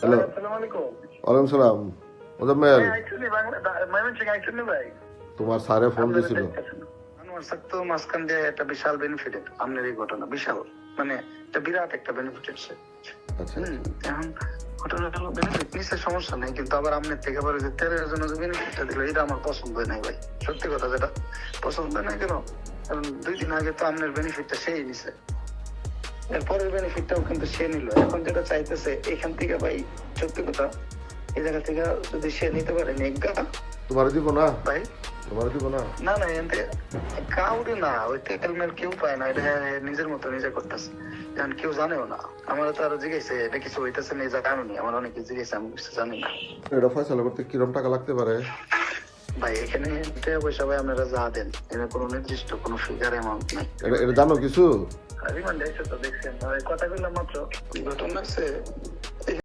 Hello, আসসালামু আলাইকুম। ওয়ালাইকুম সালাম। মোজাম্মেল, actually ময়মনসিংহ actually ভাই। তোমার স্যারে ফোন আপনারা দিছিল। দেখতেছেন। আনোয়ার স্যার তো মাঝখান দিয়ে একটা বিশাল বেনিফিট আপনার এই ঘটনা বিশাল মানে একটা বিরাট একটা বেনিফিট এসছে। আচ্ছা এখন ঘটনাটা হলো বেনিফিট নিচে সমস্যা নেই, কিন্তু আবার আপনার থেকে আবার যে 13 জনের যে বেনিফিটটা দিল এটা আমার পছন্দ হয় নাই ভাই। সত্যি কথা যেটা পছন্দ হয় না কেন, কারণ 2 দিন আগে তো আপনার বেনিফিটটা সেই নিছে, এরপরের বেনিফিটটাও কিন্তু সে নিল। এখন যেটা চাইতেছে এখান থেকে ভাই, সত্যি কথা এই জায়গা থেকে যদি সে নিতে পারে নেগা তোমার দিব না, ভাই। তোমার দিব না। না না এতে কাউরে না, ওই তেলমেল কেউ পায় না, এটা নিজের মতো নিজে করতেছে, কারণ কেউ জানেও না। আমার তো আরো জিজ্ঞাসা এটা কিছু হইতেছে না, এই জায়গা জানি আমার অনেকে জিজ্ঞাসা, আমি কিছু জানি না। এটা ফয়সালা করতে কিরম টাকা লাগতে পারে? ভাই এখানে টাকা পয়সা ভাই আপনারা যা দেন, এখানে কোনো নির্দিষ্ট কোনো ফিগার অ্যামাউন্ট নাই। এটা জানো কিছু? রিমান্ডে এসে তো দেখছেন ভাই, কথা বললাম মাত্র। ঘটনা হচ্ছে